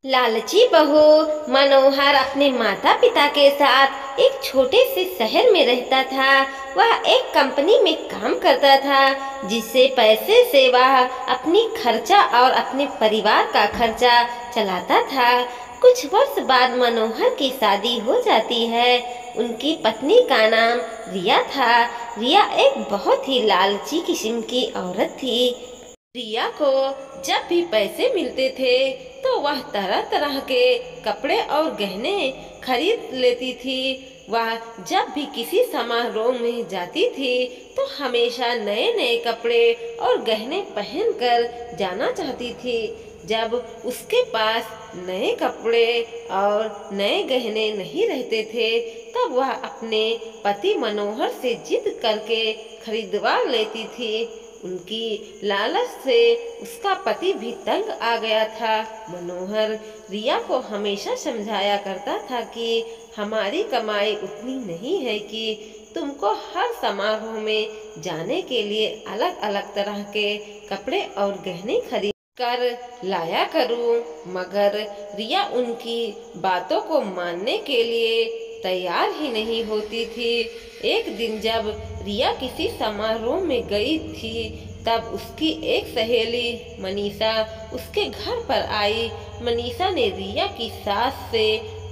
लालची बहू मनोहर अपने माता पिता के साथ एक छोटे से शहर में रहता था। वह एक कंपनी में काम करता था, जिससे पैसे से वह अपनी खर्चा और अपने परिवार का खर्चा चलाता था। कुछ वर्ष बाद मनोहर की शादी हो जाती है। उनकी पत्नी का नाम रिया था। रिया एक बहुत ही लालची किस्म की औरत थी। रिया को जब भी पैसे मिलते थे तो वह तरह तरह के कपड़े और गहने खरीद लेती थी। वह जब भी किसी समारोह में जाती थी तो हमेशा नए नए कपड़े और गहने पहनकर जाना चाहती थी। जब उसके पास नए कपड़े और नए गहने नहीं रहते थे तब वह अपने पति मनोहर से जिद करके खरीदवा लेती थी। उनकी लालच से उसका पति भी तंग आ गया था। मनोहर रिया को हमेशा समझाया करता था कि हमारी कमाई उतनी नहीं है कि तुमको हर समारोह में जाने के लिए अलग अलग तरह के कपड़े और गहने खरीद कर लाया करूं। मगर रिया उनकी बातों को मानने के लिए तैयार ही नहीं होती थी। एक दिन जब रिया किसी समारोह में गई थी तब उसकी एक सहेली मनीषा उसके घर पर आई। मनीषा ने रिया की सास से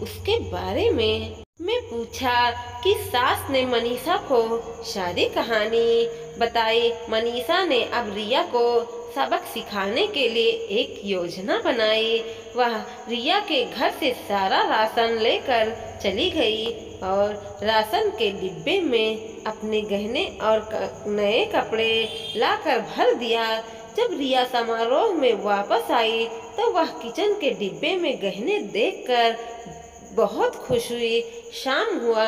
उसके बारे में पूछा कि सास ने मनीषा को सारी कहानी बताई। मनीषा ने अब रिया को सबक सिखाने के लिए एक योजना बनाई। वह रिया के घर से सारा राशन लेकर चली गई और राशन के डिब्बे में अपने गहने और नए कपड़े लाकर भर दिया। जब रिया समारोह में वापस आई तो वह किचन के डिब्बे में गहने देखकर बहुत खुश हुई। शाम हुआ,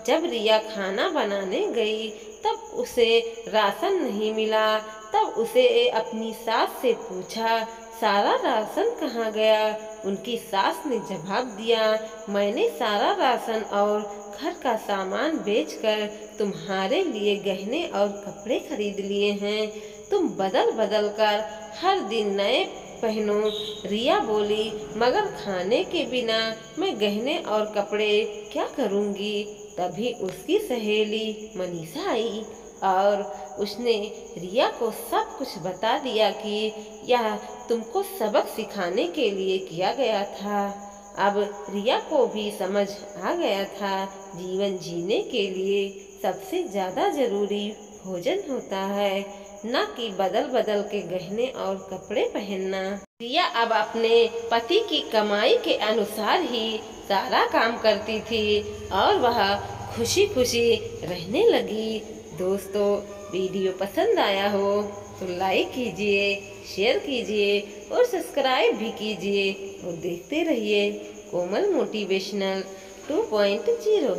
जब रिया खाना बनाने गई तब उसे राशन नहीं मिला। तब उसे अपनी सास से पूछा, सारा राशन कहाँ गया? उनकी सास ने जवाब दिया, मैंने सारा राशन और घर का सामान बेचकर तुम्हारे लिए गहने और कपड़े खरीद लिए हैं। तुम बदल बदल कर हर दिन नए पहनो। रिया बोली, मगर खाने के बिना मैं गहने और कपड़े क्या करूँगी? तभी उसकी सहेली मनीषा आई और उसने रिया को सब कुछ बता दिया कि यह तुमको सबक सिखाने के लिए किया गया था। अब रिया को भी समझ आ गया था, जीवन जीने के लिए सबसे ज़्यादा ज़रूरी भोजन होता है, न कि बदल बदल के गहने और कपड़े पहनना। रिया अब अपने पति की कमाई के अनुसार ही सारा काम करती थी और वह खुशी खुशी रहने लगी। दोस्तों, वीडियो पसंद आया हो तो लाइक कीजिए, शेयर कीजिए और सब्सक्राइब भी कीजिए और देखते रहिए कोमल मोटिवेशनल 2.0।